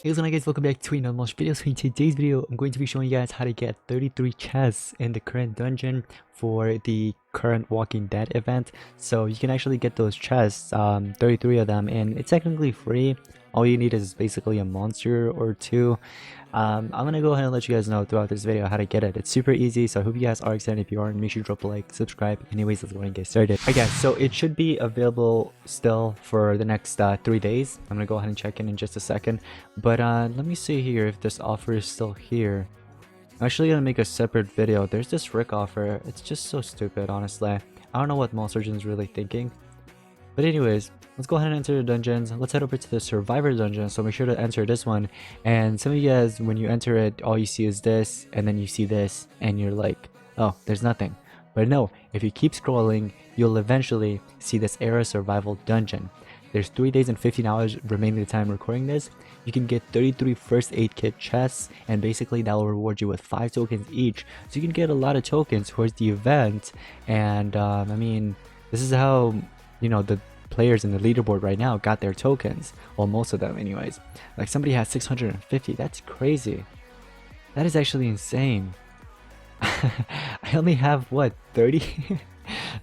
Hey what's going on guys, welcome back to another video. So in today's video I'm going to be showing you guys how to get 33 chests in the current dungeon for the current Walking Dead event. So you can actually get those chests, 33 of them, and it's technically free. All you need is basically a monster or two. I'm gonna go ahead and let you guys know throughout this video how to get it. It's super easy, so I hope you guys are excited. If you are, make sure you drop a like, subscribe. Anyways, let's go ahead and get started. Okay, so it should be available still for the next 3 days. I'm gonna go ahead and check in just a second, but let me see here if this offer is still here. I'm actually gonna make a separate video. There's this Rick offer. It's just so stupid, honestly. I don't know what MonsterLegend is really thinking. But anyways, let's go ahead and enter the dungeons. Let's head over to the Survivor dungeon. So make sure to enter this one. And some of you guys, when you enter it, all you see is this, and then you see this, and you're like, oh, there's nothing. But no, if you keep scrolling, you'll eventually see this Era Survival dungeon. There's 3 days and 15 hours remaining the time recording this. You can get 33 first aid kit chests, and basically that will reward you with 5 tokens each. So you can get a lot of tokens towards the event. And I mean, this is how, you know, the players in the leaderboard right now got their tokens. Well, most of them anyways. Like somebody has 650. That's crazy. That is actually insane. I only have what, 30?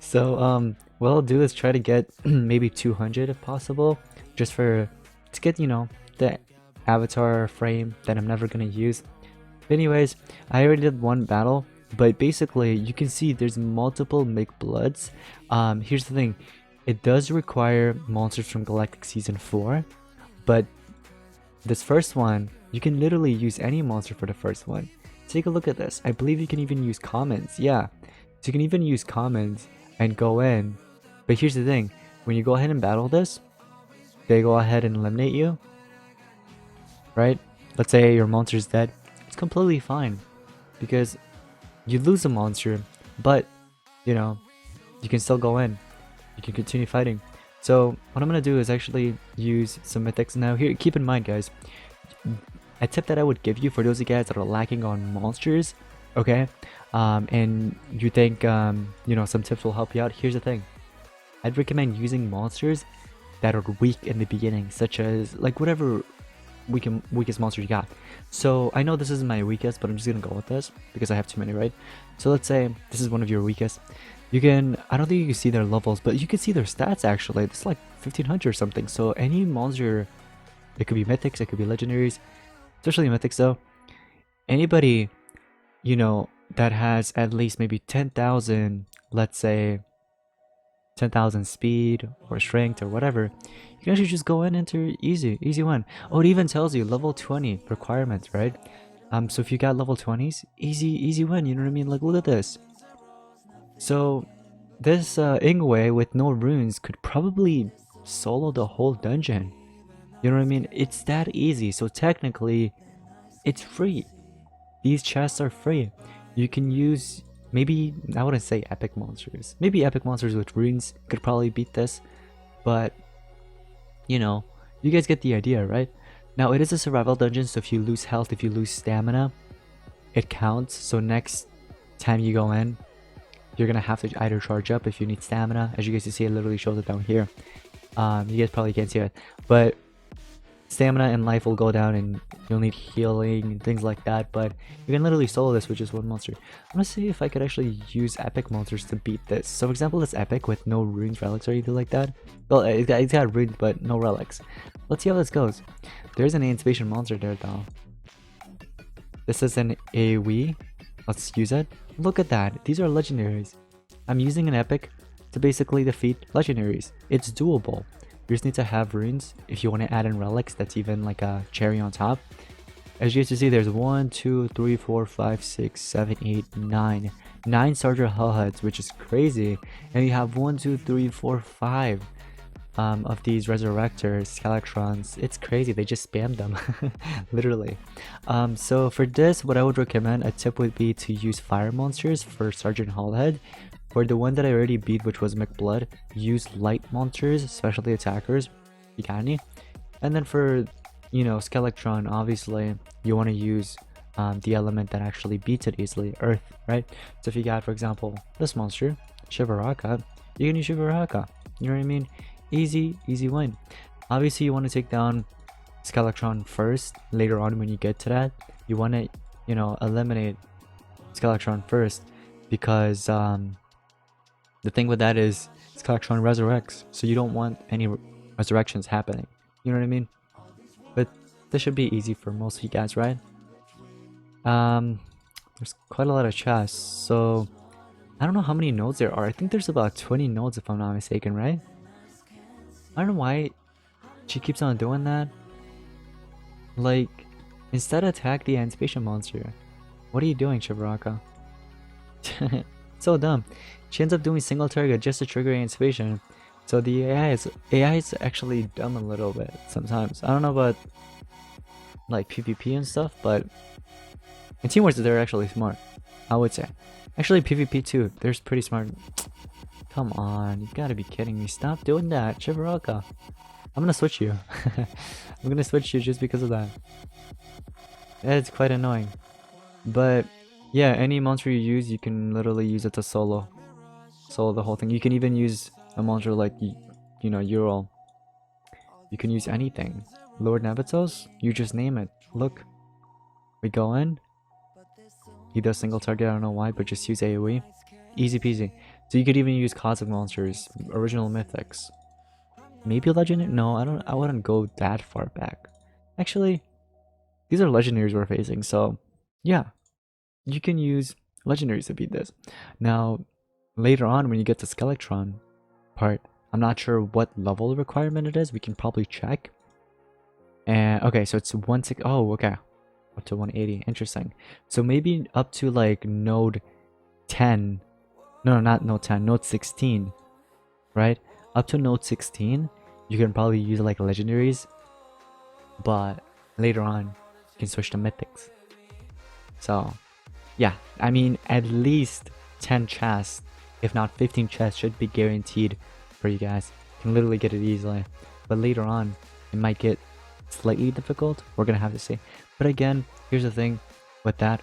So what I'll do is try to get maybe 200 if possible, just to get, you know, the avatar frame that I'm never gonna use. But anyways, I already did one battle, but basically you can see there's multiple make bloods. Here's the thing, it does require monsters from Galactic Season 4, but this first one, you can literally use any monster for the first one. Take a look at this. I believe you can even use commons. Yeah, so you can even use commons and go in. But here's the thing, when you go ahead and battle this, they go ahead and eliminate you, right? Let's say your monster's dead. It's completely fine because you lose a monster, but you know, you can still go in. You can continue fighting. So what I'm gonna do is actually use some mythics now. Here, keep in mind guys, a tip that I would give you for those of you guys that are lacking on monsters, okay, and you think you know, some tips will help you out. Here's the thing, I'd recommend using monsters that are weak in the beginning, such as like whatever weakest monster you got. So I know this isn't my weakest, but I'm just gonna go with this because I have too many, right? So let's say this is one of your weakest. You can, I don't think you can see their levels, but you can see their stats actually. It's like 1500 or something. So any monster, it could be mythics, it could be legendaries, especially mythics though. Anybody, you know, that has at least maybe 10,000, let's say 10,000 speed or strength or whatever, you can actually just go in and enter easy one. Oh, it even tells you level 20 requirements, right? So if you got level 20s, easy win, you know what I mean? Like, look at this. So this Ingwe with no runes could probably solo the whole dungeon. You know what I mean? It's that easy. So technically, it's free. These chests are free. You can use, maybe, I wouldn't say epic monsters. Maybe epic monsters with runes could probably beat this. But, you know, you guys get the idea, right? Now, it is a survival dungeon, so if you lose health, if you lose stamina, it counts. So next time you go in, you're gonna have to either charge up if you need stamina. As you guys can see, it literally shows it down here. You guys probably can't see it, but stamina and life will go down and you'll need healing and things like that. But you can literally solo this with just one monster. I'm gonna see if I could actually use epic monsters to beat this. So for example, this epic with no runes, relics, or anything like that. Well, it's got runes but no relics. Let's see how this goes. There's an anticipation monster there though. This is an AoE. Let's use it. Look at that. These are legendaries. I'm using an epic to basically defeat legendaries. It's doable. You just need to have runes. If you want to add in relics, that's even like a cherry on top. As you can see, there's 1, 2, 3, 4, 5, 6, 7, 8, 9. 9 starter hellheads, which is crazy. And you have 1, 2, 3, 4, 5 of these resurrectors, Skelectrons. It's crazy, they just spam them. Literally. So for this, what I would recommend, a tip would be to use fire monsters for Sergeant Hallhead. For the one that I already beat, which was McBlood, use light monsters, especially attackers, you got any. And then for, you know, Skelectron, obviously you want to use the element that actually beats it easily, Earth, right? So if you got, for example, this monster, Shivaraka, you can use Shivaraka, you know what I mean? Easy win. Obviously you want to take down Skeletron first. Later on, when you get to that, you want to, you know, eliminate Skeletron first, because the thing with that is Skeletron resurrects, so you don't want any resurrections happening. You know what I mean? But this should be easy for most of you guys, right? There's quite a lot of chests, so I don't know how many nodes there are. I think there's about 20 nodes if I'm not mistaken, right? I don't know why she keeps on doing that. Like, instead attack the anticipation monster. What are you doing, Shibaraka? So dumb. She ends up doing single target just to trigger anticipation. So the AI is actually dumb a little bit sometimes. I don't know about like PvP and stuff, but in Team Wars they're actually smart, I would say. Actually PvP too, they're pretty smart. Come on, you gotta be kidding me. Stop doing that, Shibaraka. I'm gonna switch you. I'm gonna switch you just because of that. It's quite annoying. But yeah, any monster you use, you can literally use it to solo the whole thing. You can even use a monster like, you know, Ural. You can use anything. Lord Nabatos, you just name it. Look, we go in. He does single target, I don't know why, but just use AoE. Easy peasy. So you could even use cosmic monsters, original mythics. Maybe legendary? No, I wouldn't go that far back. Actually, these are legendaries we're facing, so yeah. You can use legendaries to beat this. Now, later on when you get to Skeletron part, I'm not sure what level requirement it is. We can probably check. And okay, so it's 160. Oh, okay. Up to 180. Interesting. So maybe up to like node 10. No, not node 10, node 16. Right? Up to node 16, you can probably use like legendaries. But later on, you can switch to mythics. So yeah, I mean, at least 10 chests, if not 15 chests, should be guaranteed for you guys. You can literally get it easily. But later on, it might get slightly difficult. We're gonna have to see. But again, here's the thing with that.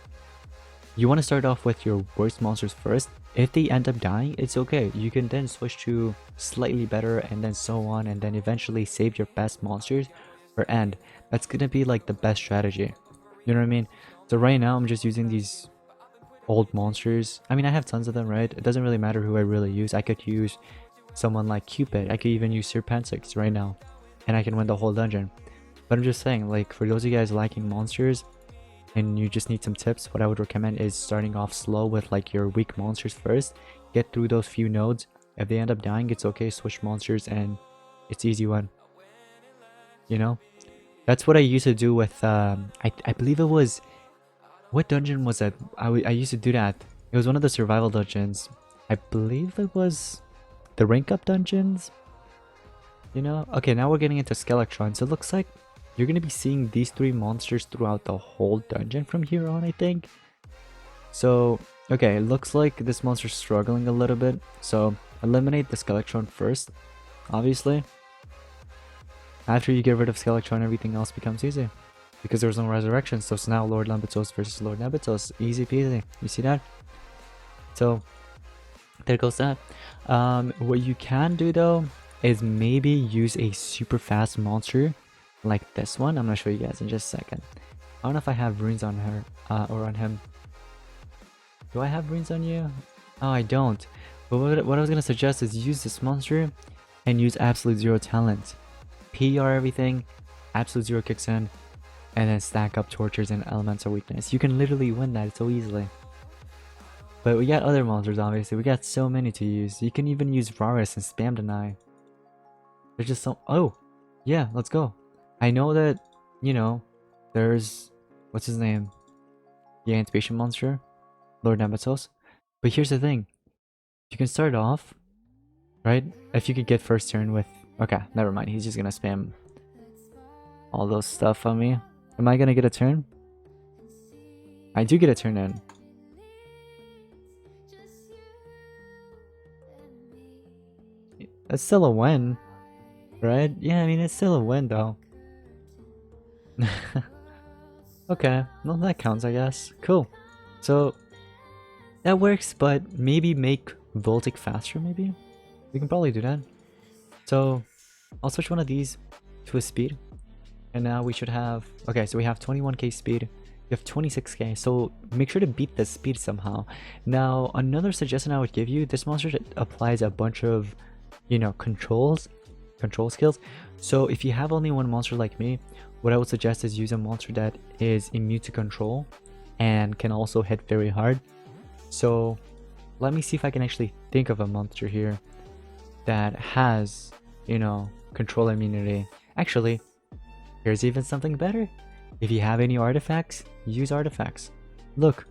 You want to start off with your worst monsters first. If they end up dying, it's okay. You can then switch to slightly better and then so on, and then eventually save your best monsters for end. That's gonna be like the best strategy. You know what I mean? So right now, I'm just using these old monsters. I mean, I have tons of them, right? It doesn't really matter who I really use. I could use someone like Cupid. I could even use Serpentix right now, and I can win the whole dungeon. But I'm just saying, like, for those of you guys liking monsters and you just need some tips, what I would recommend is starting off slow with like your weak monsters first. Get through those few nodes. If they end up dying, it's okay. Switch monsters and it's easy one. You know? That's what I used to do with I believe it was, what dungeon was that? I used to do that. It was one of the survival dungeons. I believe it was the rank up dungeons. You know? Okay, now we're getting into Skeletron. So it looks like you're going to be seeing these three monsters throughout the whole dungeon from here on, I think. So, okay, it looks like this monster's struggling a little bit. So, eliminate the Skeletron first, obviously. After you get rid of Skeletron, everything else becomes easy. Because there was no resurrection, so it's now Lord Lambetos versus Lord Nabatos. Easy peasy. You see that? So, there goes that. What you can do though, is maybe use a super fast monster like this one. I'm gonna show you guys in just a second. I don't know if I have runes on her, or on him. Do I have runes on you? Oh, I don't. But what I was gonna suggest is use this monster and use absolute zero talent. PR everything, absolute zero kicks in, and then stack up tortures and elemental weakness. You can literally win that so easily. But we got other monsters, obviously. We got so many to use. You can even use Varus and spam deny. There's just so... Oh! Yeah, let's go. I know that, you know, there's... What's his name? The Anticipation monster? Lord Nabatos. But here's the thing. You can start off, right? If you could get first turn with... Okay, never mind. He's just gonna spam all those stuff on me. Am I gonna get a turn? I do get a turn in. That's still a win, right? Yeah, I mean, it's still a win though. Okay, well that counts, I guess. Cool. So that works, but maybe make Voltic faster, maybe? We can probably do that. So I'll switch one of these to a speed. And now we should have, okay, so we have 21k speed, you have 26k, so make sure to beat the speed somehow. Now, another suggestion I would give you, this monster applies a bunch of, you know, control skills. So if you have only one monster like me, what I would suggest is use a monster that is immune to control and can also hit very hard. So let me see if I can actually think of a monster here that has, you know, control immunity. Actually, here's even something better. If you have any artifacts, use artifacts. Look,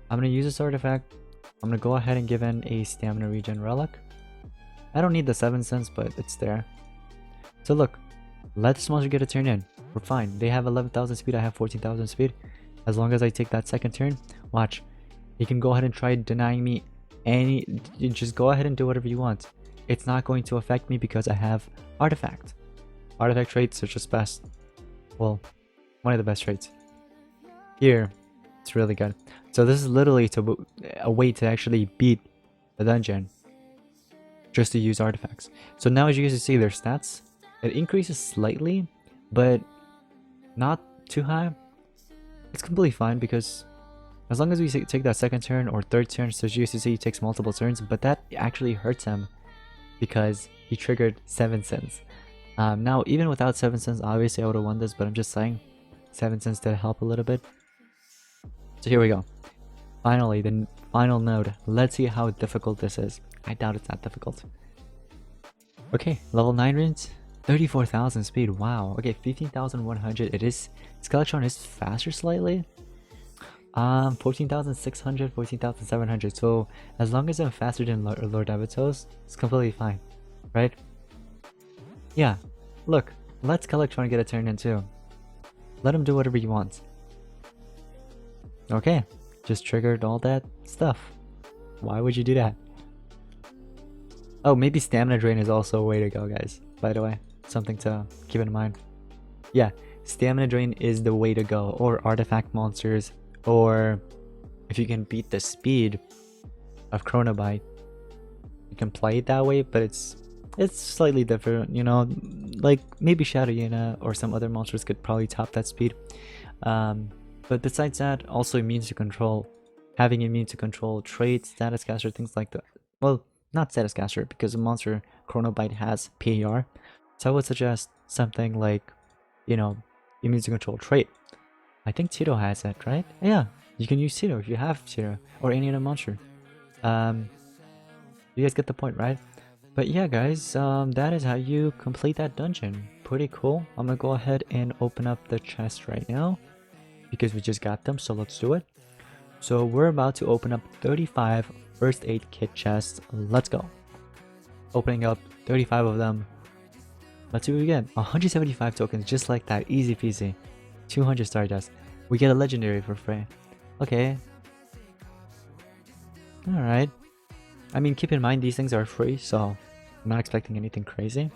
I'm gonna use this artifact. I'm gonna go ahead and give in a stamina regen relic. I don't need the 7 cents, but it's there. So look, let this monster get a turn in. We're fine. They have 11,000 speed, I have 14,000 speed. As long as I take that second turn, watch. You can go ahead and try denying me any... Just go ahead and do whatever you want. It's not going to affect me because I have artifact. Artifact traits are just best. Well, one of the best traits. Here, it's really good. So this is literally a way to actually beat the dungeon. Just to use artifacts. So now as you guys see their stats, it increases slightly, but not too high. It's completely fine because as long as we take that second turn or third turn, so as you guys see he takes multiple turns, but that actually hurts him because he triggered 7 cents. Now even without 7 cents, obviously I would have won this, but I'm just saying 7 cents did help a little bit. So here we go. Finally, the final node. Let's see how difficult this is. I doubt it's that difficult. Okay, level 9 runes, 34,000 speed. Wow. Okay, 15,100. It is. Skeletron is faster slightly. 14,600, 14,700. So as long as I'm faster than Lord Abatos, it's completely fine, right? Yeah. Look, let Skeletron get a turn in too. Let him do whatever he wants. Okay, just triggered all that stuff. Why would you do that? Oh, maybe stamina drain is also a way to go, guys. By the way, something to keep in mind. Yeah, stamina drain is the way to go, or artifact monsters, or if you can beat the speed of Chronobite, you can play it that way, but it's slightly different, you know, like maybe Shadow Yuna or some other monsters could probably top that speed. But besides that, also immune to control. Having immune to control traits, status caster, things like that. Well, not status caster because the monster Chronobite has PAR. So I would suggest something like, you know, immune to control trait. I think Tito has it, right? Yeah, you can use Tito if you have Tito or any other monster. You guys get the point, right? But yeah, guys, that is how you complete that dungeon. Pretty cool. I'm gonna go ahead and open up the chest right now because we just got them, so let's do it. So we're about to open up 35 first aid kit chests. Let's go. Opening up 35 of them. Let's see what we get. 175 tokens, just like that. Easy peasy. 200 stardust. We get a legendary for free. Okay. Alright. I mean, keep in mind these things are free, so I'm not expecting anything crazy.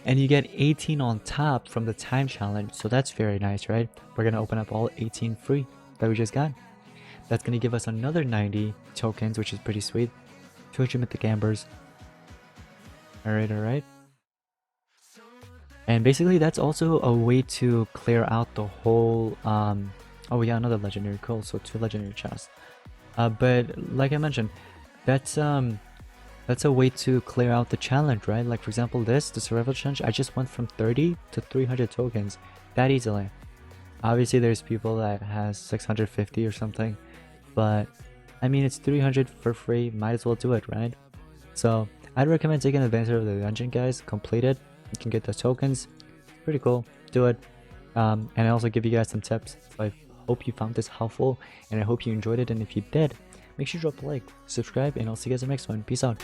And you get 18 on top from the time challenge, so that's very nice, right? We're gonna open up all 18 free that we just got. That's gonna give us another 90 tokens, which is pretty sweet. 200 mythic ambers. Alright. And basically that's also a way to clear out the whole oh, we got another legendary, cool, so 2 legendary chests. But like I mentioned, that's a way to clear out the challenge, right? Like for example the survival challenge, I just went from 30 to 300 tokens that easily. Obviously there's people that has 650 or something, but I mean it's 300 for free, might as well do it, right? So I'd recommend taking advantage of the dungeon, guys. Complete it, you can get the tokens, pretty cool, do it. And I also give you guys some tips. So I hope you found this helpful and I hope you enjoyed it, and if you did, make sure to drop a like, subscribe, and I'll see you guys in the next one. Peace out.